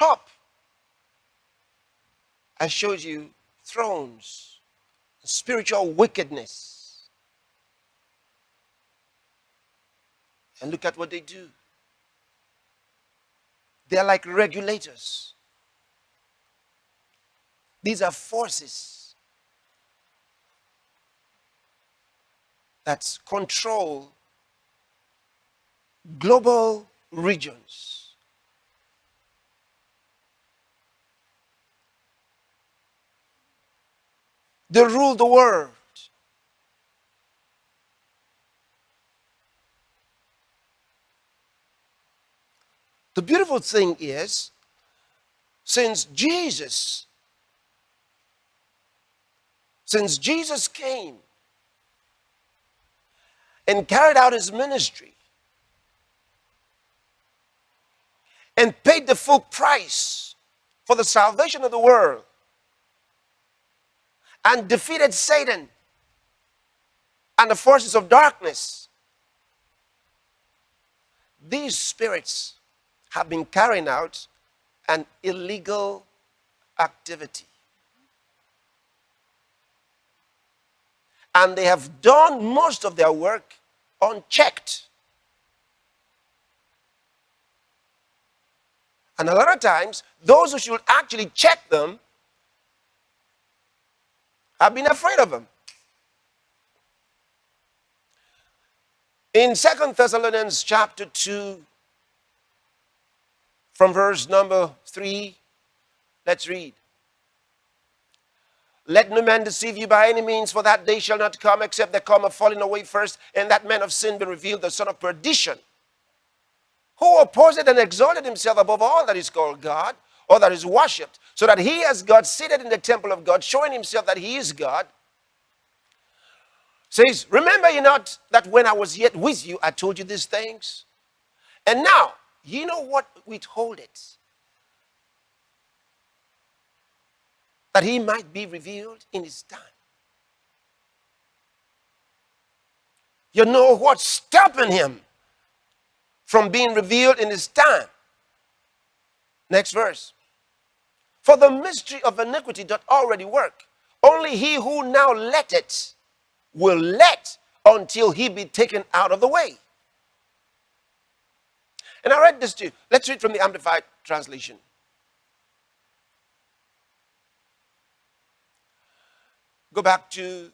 top, I showed you thrones, spiritual wickedness. And look at what they do. They are like regulators. These are forces that control global regions. They rule the world. The beautiful thing is, since Jesus came and carried out his ministry and paid the full price for the salvation of the world and defeated Satan and the forces of darkness, these spirits have been carrying out an illegal activity. And they have done most of their work unchecked. And a lot of times, those who should actually check them have been afraid of them. In 2 Thessalonians chapter 2, from verse number 3, let's read. Let no man deceive you by any means, for that day shall not come, except there come a falling away first, and that man of sin be revealed, the son of perdition, who opposed and exalted himself above all that is called God, or that is worshipped, so that he as God seated in the temple of God, showing himself that he is God, says, remember ye not that when I was yet with you, I told you these things? And now, you know what withhold it? That he might be revealed in his time. You know what's stopping him from being revealed in his time? Next verse. For the mystery of iniquity doth already work. Only he who now letteth will let until he be taken out of the way. And I read this to you. Let's read from the Amplified Translation. Go back to,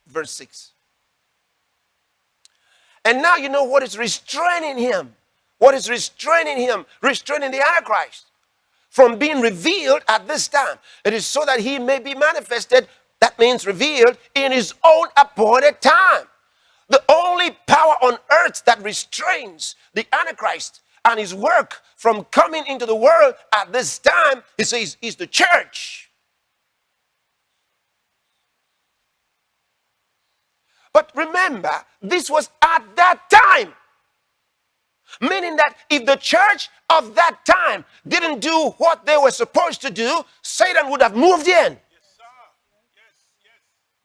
verse 6. And now you know what is restraining him. What is restraining him? Restraining the Antichrist from being revealed at this time. It is so that he may be manifested, that means revealed, in his own appointed time. The only power on earth that restrains the Antichrist and his work from coming into the world at this time, he says, is the church. But remember, this was at that time. Meaning that if the church of that time didn't do what they were supposed to do, Satan would have moved in. Yes, sir. Yes.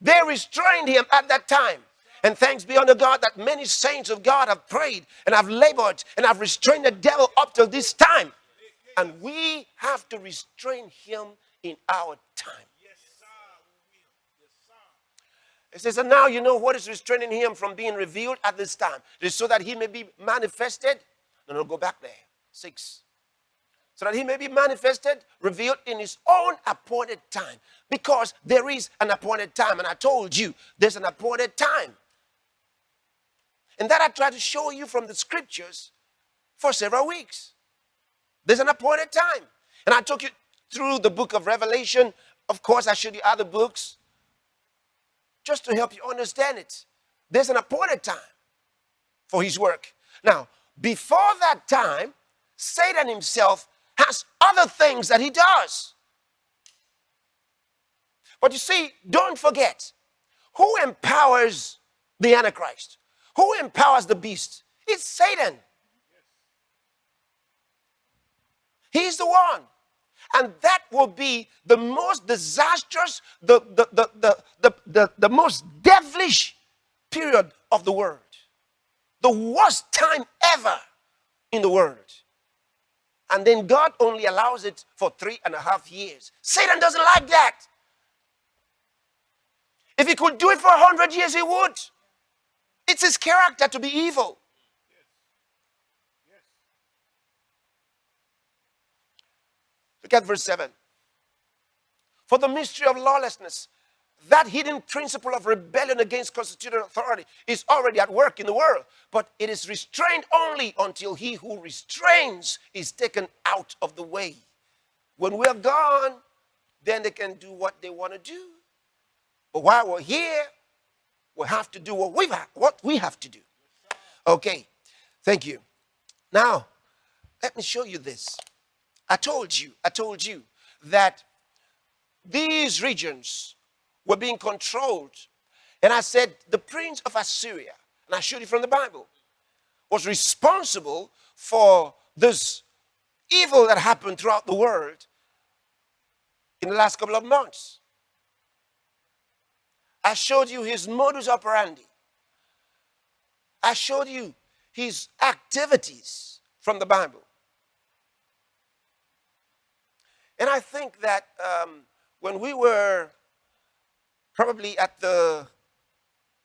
They restrained him at that time. And thanks be unto God that many saints of God have prayed and have labored and have restrained the devil up till this time. And we have to restrain him in our time. Yes, sir. Yes, sir. It says, and now you know what is restraining him from being revealed at this time. It is so that he may be manifested. No, go back there. 6. So that he may be manifested, revealed in his own appointed time. Because there is an appointed time. And I told you, there's an appointed time. And that I tried to show you from the scriptures for several weeks. There's an appointed time. And I took you through the book of Revelation. Of course, I showed you other books just to help you understand it. There's an appointed time for his work. Now, before that time, Satan himself has other things that he does. But you see, don't forget, who empowers the Antichrist? Who empowers the beast? It's Satan. He's the one. And that will be the most disastrous, the most devilish period of the world. The worst time ever in the world. And then God only allows it for 3.5 years. Satan doesn't like that. If he could do it for 100 years, he would. It's his character to be evil. Look at verse 7. For the mystery of lawlessness, that hidden principle of rebellion against constitutional authority, is already at work in the world, but it is restrained only until he who restrains is taken out of the way. When we're gone, then they can do what they want to do. But while we're here, we have to do what we have to do. Okay, thank you. Now, let me show you this. I told you that these regions were being controlled. And I said the prince of Assyria, and I showed you from the Bible, was responsible for this evil that happened throughout the world in the last couple of months. I showed you his modus operandi. I showed you his activities from the Bible. And I think that when we were probably at the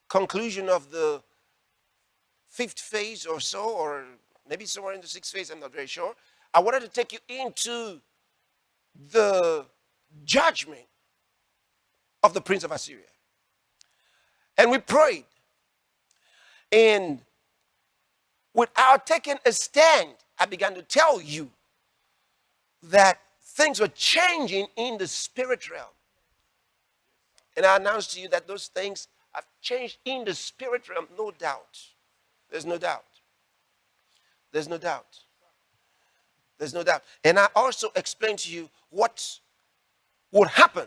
conclusion of the 5th phase or so, or maybe somewhere in the 6th phase, I'm not very sure, I wanted to take you into the judgment of the prince of Assyria. And we prayed. And without taking a stand, I began to tell you that things were changing in the spirit realm. And I announced to you that those things have changed in the spirit realm, no doubt. There's no doubt. There's no doubt. There's no doubt. And I also explained to you what would happen.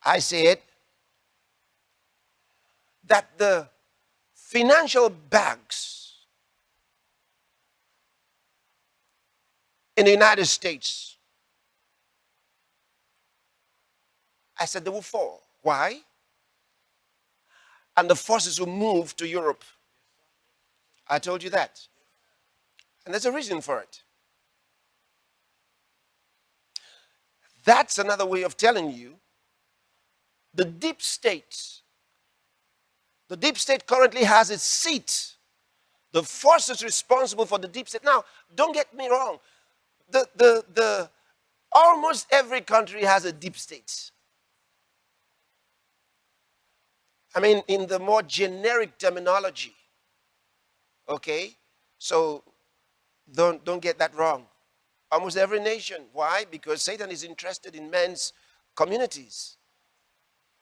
I said that the financial bags in the United States, I said they will fall. Why? And the forces will move to Europe. I told you that. And there's a reason for it. That's another way of telling you the deep state. The deep state currently has its seat. The forces responsible for the deep state. Now, don't get me wrong. Almost every country has a deep state. I mean, in the more generic terminology. Okay? So, don't get that wrong. Almost every nation. Why? Because Satan is interested in men's communities.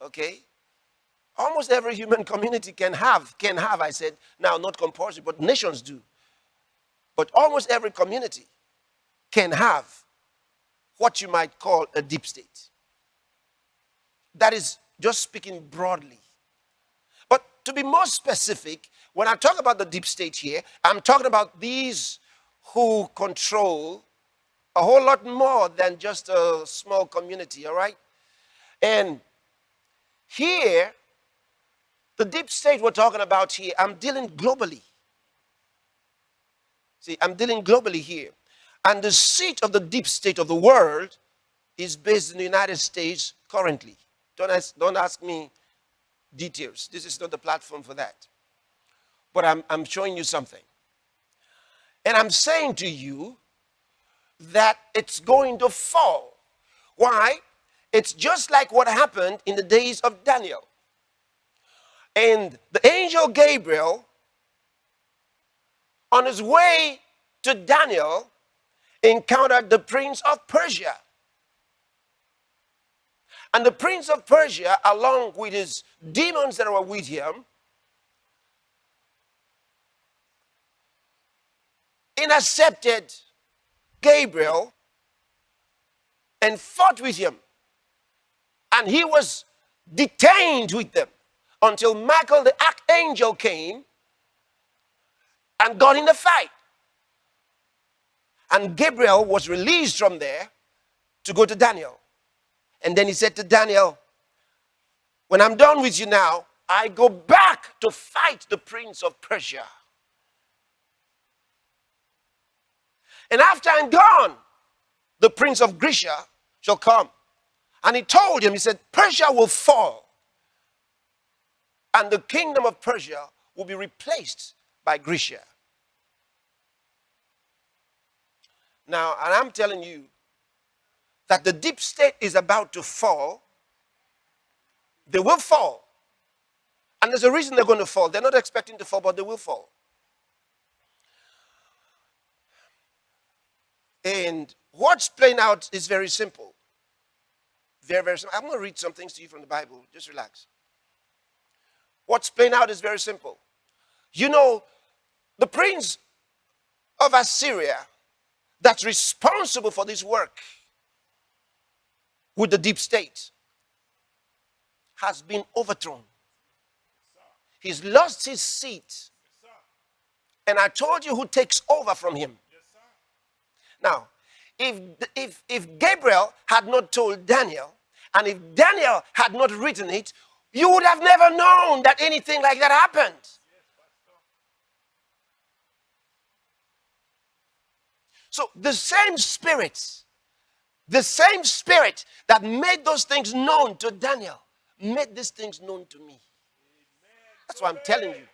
Okay? Almost every human community can have, I said, now not compulsory, but nations do. But almost every community can have what you might call a deep state. That is just speaking broadly. But to be more specific, when I talk about the deep state here, I'm talking about these who control a whole lot more than just a small community, all right? And here, the deep state we're talking about here, I'm dealing globally. See, I'm dealing globally here. And the seat of the deep state of the world is based in the United States currently. Don't ask me details. This is not the platform for that. But I'm showing you something. And I'm saying to you that it's going to fall. Why? It's just like what happened in the days of Daniel. And the angel Gabriel, on his way to Daniel, encountered the prince of Persia. And the prince of Persia, along with his demons that were with him, intercepted Gabriel and fought with him. And he was detained with them until Michael the archangel came and got in the fight. And Gabriel was released from there to go to Daniel. And then he said to Daniel, when I'm done with you now, I go back to fight the prince of Persia. And after I'm gone, the prince of Grecia shall come. And he told him, he said, Persia will fall. And the kingdom of Persia will be replaced by Grecia. Now, and I'm telling you that the deep state is about to fall. They will fall. And there's a reason they're going to fall. They're not expecting to fall, but they will fall. And what's playing out is very simple. Very, very simple. I'm going to read some things to you from the Bible. Just relax. What's playing out is very simple. You know, the prince of Assyria that's responsible for this work with the deep state has been overthrown. He's lost his seat. And I told you who takes over from him. Now, if Gabriel had not told Daniel, and if Daniel had not written it, you would have never known that anything like that happened. So the same spirit that made those things known to Daniel, made these things known to me. That's what I'm telling you.